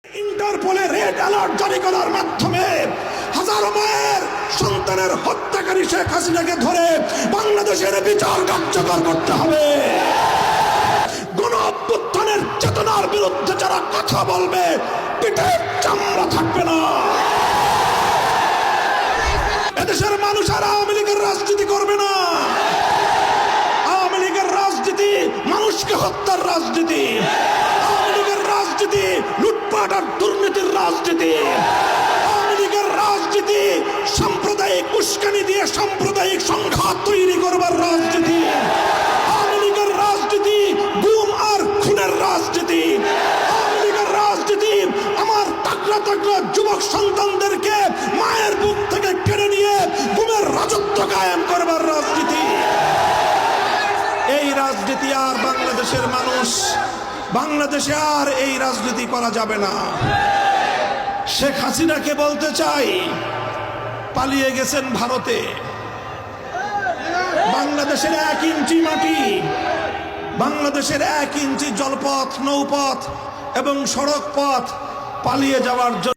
ইন্টারপোলে red alert জারি করার মাধ্যমে হাজারো মায়ের সন্তানের হত্যাকারী শেখ হাসিনাকে ধরে বাংলাদেশের বিচার কার্যকর করতে হবে। গণ অভ্যুত্থানের চেতনার বিরুদ্ধে যারা কথা বলবে পিঠের চামড়া থাকবে না। এদেশের মানুষ আর আওয়ামী লীগের রাজনীতি করবে না। আওয়ামী লীগের রাজনীতি মানুষকে হত্যার রাজনীতি, আওয়ামী লীগের রাজনীতি লুটপাট আর দুর্নীতির রাজনীতি, আওয়ামী লীগের রাজনীতি সাম্প্রদায়িক উস্কানি দিয়ে সাম্প্রদায়িক সংঘাত তৈরি করবার রাজনীতি, আওয়ামী লীগের রাজনীতি গুম আর খুনের রাজনীতি, আওয়ামী লীগের রাজনীতি আমার তাকড়া তাকড়া যুবক সন্তানদেরকে মায়ের বুক থেকে কেড়ে নিয়ে গুমের রাজত্ব কায়েম করবার রাজনীতি। এই রাজনীতি আর বাংলাদেশের মানুষ, বাংলাদেশে আর এই রাজনীতি করা যাবে না। শেখ হাসিনাকে বলতে চাই, পালিয়ে গেছেন ভারতে। বাংলাদেশের 1 ইঞ্চি মাটি, বাংলাদেশের 1 ইঞ্চি জলপথ, নৌপথ এবং সড়ক পথ পালিয়ে যাওয়ার জন্য